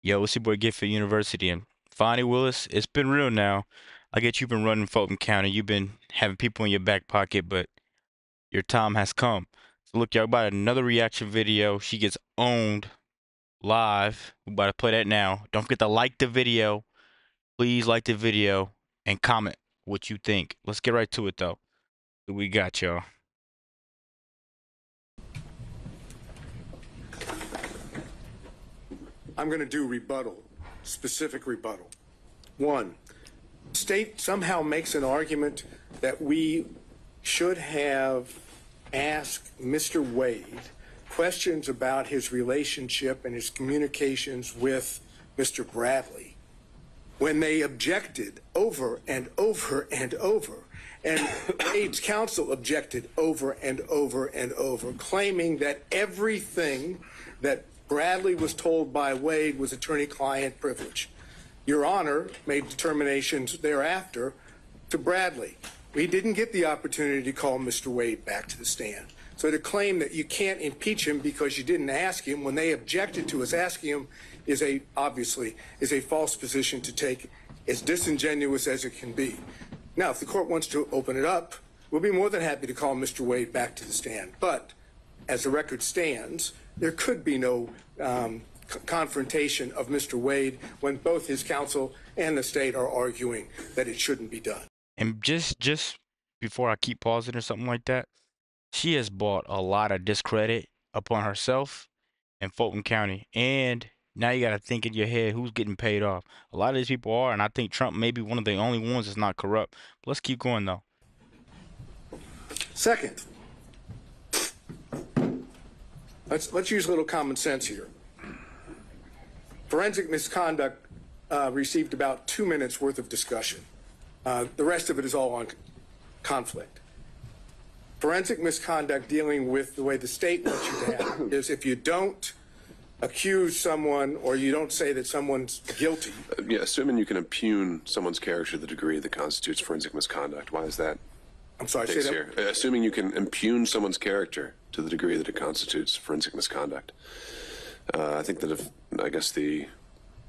Yo, it's your boy Gifford University and FANI Willis. It's been real now. I get you've been running Fulton County. You've been having people in your back pocket, but your time has come. So look, y'all about another reaction video. She gets owned live. We about to play that now. Don't forget to like the video. Please like the video and comment what you think. Let's get right to it though. What we got, y'all? I'm going to do rebuttal, specific rebuttal. One, state somehow makes an argument that we should have asked Mr. Wade questions about his relationship and his communications with Mr. Bradley when they objected over and over and over. And Wade's counsel objected over and over and over, claiming that everything that Bradley was told by Wade was attorney-client privilege. Your Honor made determinations thereafter to Bradley. We didn't get the opportunity to call Mr. Wade back to the stand. So to claim that you can't impeach him because you didn't ask him when they objected to us asking him is obviously a false position to take, as disingenuous as it can be. Now, if the court wants to open it up, we'll be more than happy to call Mr. Wade back to the stand. But as the record stands, there could be no confrontation of Mr. Wade when both his counsel and the state are arguing that it shouldn't be done. And just before I keep pausing or something like that, she has brought a lot of discredit upon herself and Fulton County. And now you got to think in your head who's getting paid off. A lot of these people are, and I think Trump may be one of the only ones that's not corrupt. But let's keep going, though. Second, let's use a little common sense here. Forensic misconduct received about 2 minutes worth of discussion. The rest of it is all on conflict. Forensic misconduct dealing with the way the state wants you to have it is if you don't accuse someone or you don't say that someone's guilty. Yeah, assuming you can impugn someone's character to the degree that constitutes forensic misconduct. Why is that? I'm sorry, say that. Here. Assuming you can impugn someone's character to the degree that it constitutes forensic misconduct. I think that I guess the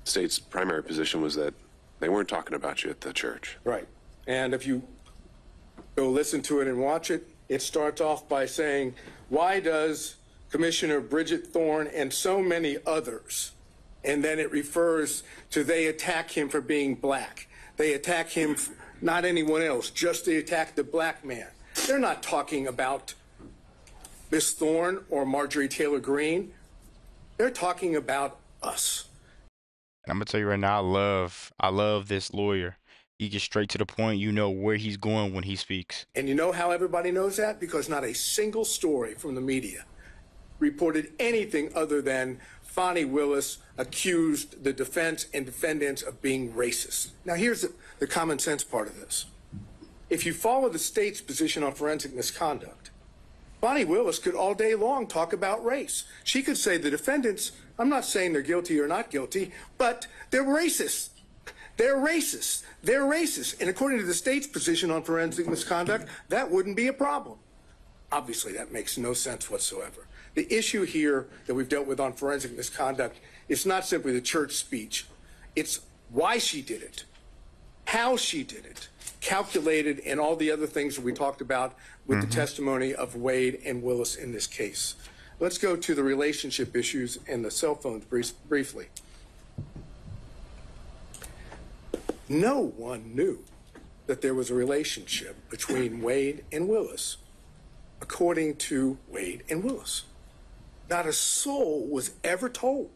state's primary position was that they weren't talking about you at the church. Right. And if you go listen to it and watch it, it starts off by saying, why does Commissioner Bridget Thorne and so many others, and then it refers to they attack him for being black. They attack him, not anyone else, just they attack the black man. They're not talking about Miss Thorne or Marjorie Taylor Greene. They're talking about us. And I'm gonna tell you right now, I love this lawyer. He gets straight to the point. You know where he's going when he speaks. And you know how everybody knows that? Because not a single story from the media reported anything other than FANI Willis accused the defense and defendants of being racist. Now, here's the common sense part of this. If you follow the state's position on forensic misconduct, FANI Willis could all day long talk about race. She could say the defendants, I'm not saying they're guilty or not guilty, but they're racist. They're racist. They're racist. And according to the state's position on forensic misconduct, that wouldn't be a problem. Obviously, that makes no sense whatsoever. The issue here that we've dealt with on forensic misconduct is not simply the church speech. It's why she did it, how she did it, calculated, and all the other things that we talked about with the testimony of Wade and Willis in this case. Let's go to the relationship issues and the cell phones briefly. No one knew that there was a relationship between Wade and Willis, according to Wade and Willis. Not a soul was ever told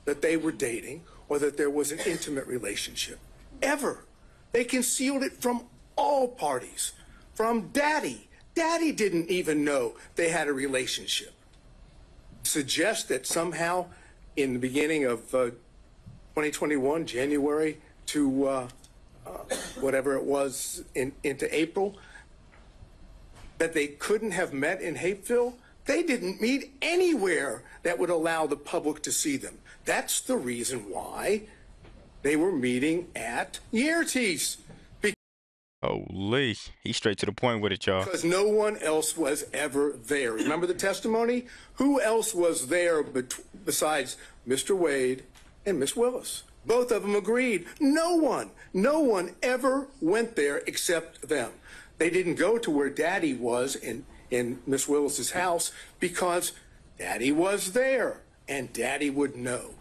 that they were dating or that there was an intimate relationship. Ever. They concealed it from all parties. From Daddy. Daddy didn't even know they had a relationship. Suggest that somehow in the beginning of 2021, January to whatever it was into April, that they couldn't have met in Hapeville. They didn't meet anywhere that would allow the public to see them. That's the reason why they were meeting at Yertes. Holy, he's straight to the point with it, y'all. Because no one else was ever there. Remember the testimony? Who else was there besides Mr. Wade and Miss Willis. Both of them agreed. No one ever went there except them. They didn't go to where Daddy was in Miss Willis's house because Daddy was there and Daddy would know.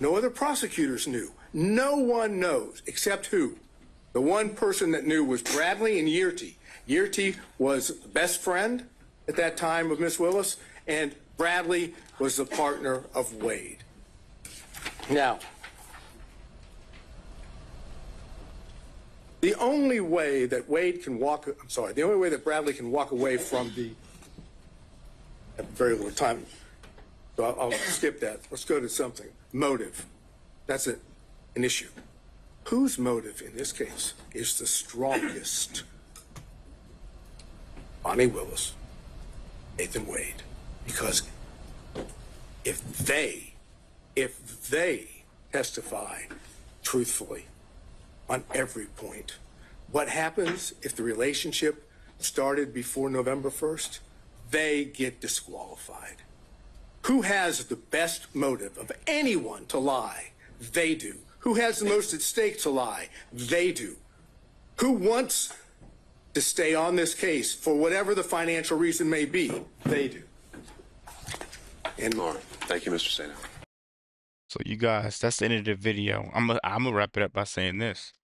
No other prosecutors knew. No one knows except who? The one person that knew was Bradley and Yearty. Yearty was the best friend at that time of Miss Willis, and Bradley was the partner of Wade. Now, the only way that the only way that Bradley can walk away from I have very little time, so I'll skip that. Let's go to something. Motive. That's an issue. Whose motive in this case is the strongest? Bonnie Willis, Nathan Wade. Because if they testify truthfully on every point, what happens if the relationship started before November 1st? They get disqualified. Who has the best motive of anyone to lie? They do. Who has the most at stake to lie? They do. Who wants to stay on this case for whatever the financial reason may be? They do. And more. Thank you, Mr. Sato. So you guys, that's the end of the video. I'm gonna wrap it up by saying this.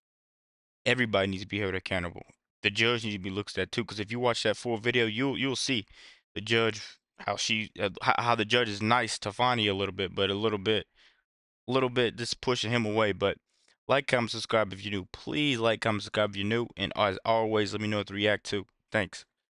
Everybody needs to be held accountable. The judge needs to be looked at too, because if you watch that full video, you'll see the judge how the judge is nice to Fani a little bit, but a little bit just pushing him away. But like, comment, subscribe if you're new. Please like, comment, subscribe if you're new, and as always, let me know what to react to. Thanks.